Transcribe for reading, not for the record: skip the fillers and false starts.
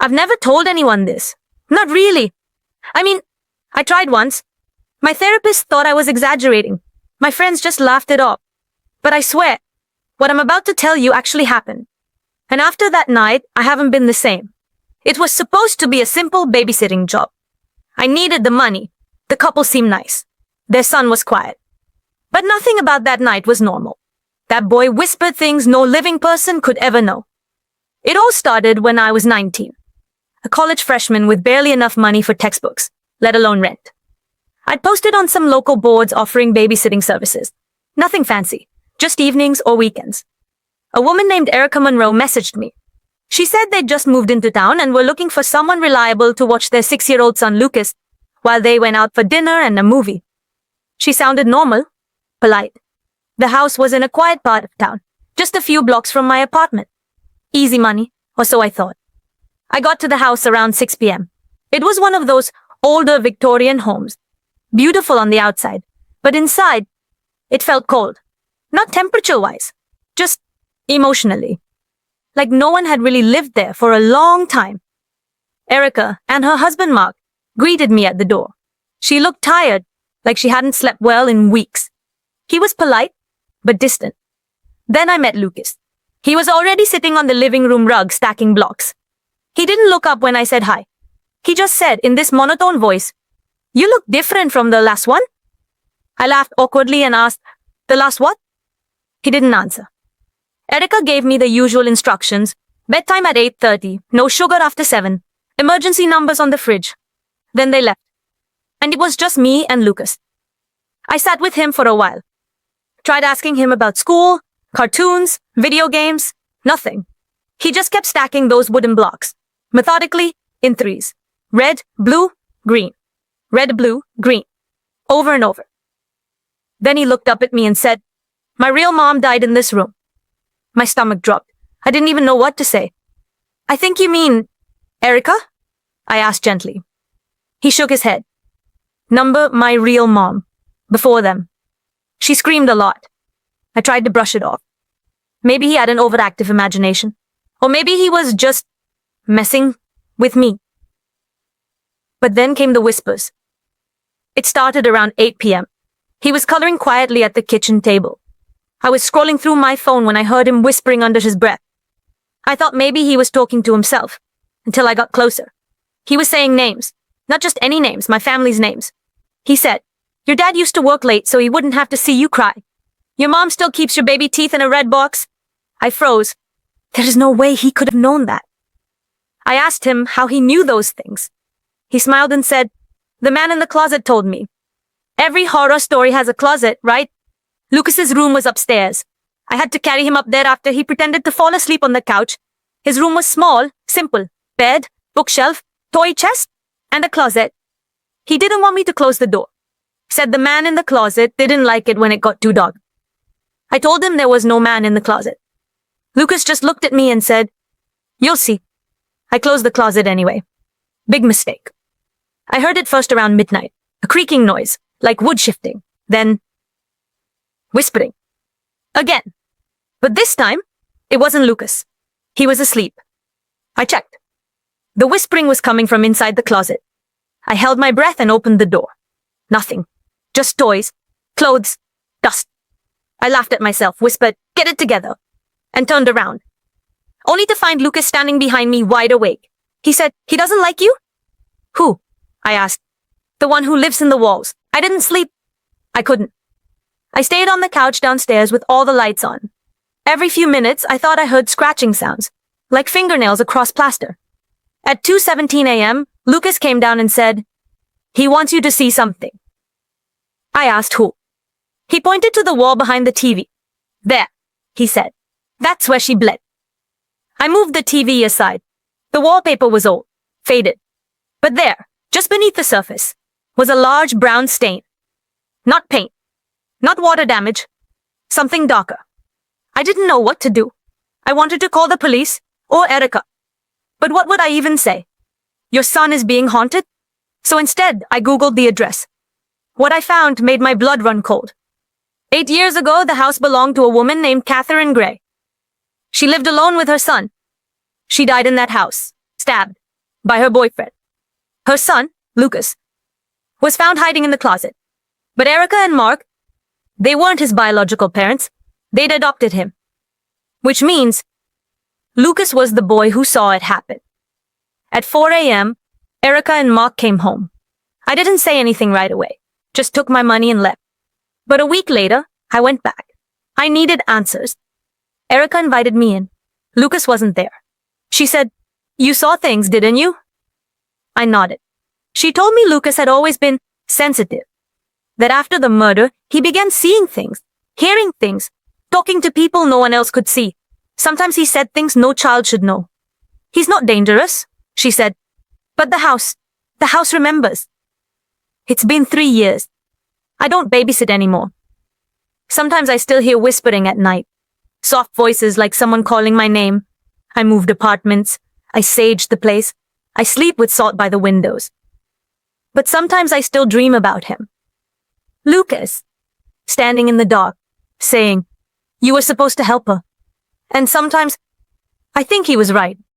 I've never told anyone this. Not really. I mean, I tried once. My therapist thought I was exaggerating. My friends just laughed it off. But I swear, what I'm about to tell you actually happened. And after that night, I haven't been the same. It was supposed to be a simple babysitting job. I needed the money. The couple seemed nice. Their son was quiet. But nothing about that night was normal. That boy whispered things no living person could ever know. It all started when I was 19. A college freshman with barely enough money for textbooks, let alone rent. I'd posted on some local boards offering babysitting services. Nothing fancy, just evenings or weekends. A woman named Erica Monroe messaged me. She said they'd just moved into town and were looking for someone reliable to watch their 6-year-old son Lucas while they went out for dinner and a movie. She sounded normal, polite. The house was in a quiet part of town, just a few blocks from my apartment. Easy money, or so I thought. I got to the house around 6 p.m. It was one of those older Victorian homes. Beautiful on the outside, but inside, it felt cold. Not temperature-wise, just emotionally. Like no one had really lived there for a long time. Erica and her husband Mark greeted me at the door. She looked tired, like she hadn't slept well in weeks. He was polite, but distant. Then I met Lucas. He was already sitting on the living room rug stacking blocks. He didn't look up when I said hi. He just said in this monotone voice, "You look different from the last one." I laughed awkwardly and asked, "The last what?" He didn't answer. Erica gave me the usual instructions. Bedtime at 8:30, no sugar after 7, emergency numbers on the fridge. Then they left. And it was just me and Lucas. I sat with him for a while. Tried asking him about school, cartoons, video games, nothing. He just kept stacking those wooden blocks, methodically, in threes. Red, blue, green. Red, blue, green. Over and over. Then he looked up at me and said, "My real mom died in this room." My stomach dropped. I didn't even know what to say. "I think you mean Erica?" I asked gently. He shook his head. Number my real mom. Before them. She screamed a lot. I tried to brush it off. Maybe he had an overactive imagination. Or maybe he was just messing with me. But then came the whispers. It started around 8 p.m. He was coloring quietly at the kitchen table. I was scrolling through my phone when I heard him whispering under his breath. I thought maybe he was talking to himself, until I got closer. He was saying names, not just any names, my family's names. He said, "Your dad used to work late so he wouldn't have to see you cry. Your mom still keeps your baby teeth in a red box." I froze. There is no way he could have known that. I asked him how he knew those things. He smiled and said, "The man in the closet told me. Every horror story has a closet, right? Lucas's room was upstairs. I had to carry him up there after he pretended to fall asleep on the couch. His room was small, simple. Bed, bookshelf, toy chest, and a closet. He didn't want me to close the door. Said the man in the closet didn't like it when it got too dark. I told him there was no man in the closet. Lucas just looked at me and said, "You'll see." I closed the closet anyway. Big mistake. I heard it first around midnight, a creaking noise, like wood shifting. Then, whispering. Again. But this time, it wasn't Lucas. He was asleep. I checked. The whispering was coming from inside the closet. I held my breath and opened the door. Nothing. Just toys, clothes, dust. I laughed at myself, whispered, "Get it together," and turned around. Only to find Lucas standing behind me, wide awake. He said, "He doesn't like you?" "Who?" I asked. "The one who lives in the walls." I didn't sleep. I couldn't. I stayed on the couch downstairs with all the lights on. Every few minutes, I thought I heard scratching sounds, like fingernails across plaster. At 2:17 a.m., Lucas came down and said, "He wants you to see something." I asked who. He pointed to the wall behind the TV. "There," he said. "That's where she bled." I moved the TV aside. The wallpaper was old, faded. But there, just beneath the surface, was a large brown stain. Not paint. Not water damage. Something darker. I didn't know what to do. I wanted to call the police, or Erica. But what would I even say? Your son is being haunted? So instead, I Googled the address. What I found made my blood run cold. 8 years ago, the house belonged to a woman named Catherine Gray. She lived alone with her son. She died in that house, stabbed, by her boyfriend. Her son, Lucas, was found hiding in the closet. But Erica and Mark, they weren't his biological parents. They'd adopted him. Which means Lucas was the boy who saw it happen. At 4 a.m., Erica and Mark came home. I didn't say anything right away, just took my money and left. But a week later, I went back. I needed answers. Erica invited me in. Lucas wasn't there. She said, "You saw things, didn't you?" I nodded. She told me Lucas had always been sensitive. That after the murder, he began seeing things, hearing things, talking to people no one else could see. Sometimes he said things no child should know. "He's not dangerous," she said. "But the house remembers." It's been 3 years. I don't babysit anymore. Sometimes I still hear whispering at night. Soft voices like someone calling my name. I moved apartments. I saged the place. I sleep with salt by the windows. But sometimes I still dream about him. Lucas, standing in the dark, saying, "You were supposed to help her." And sometimes I think he was right.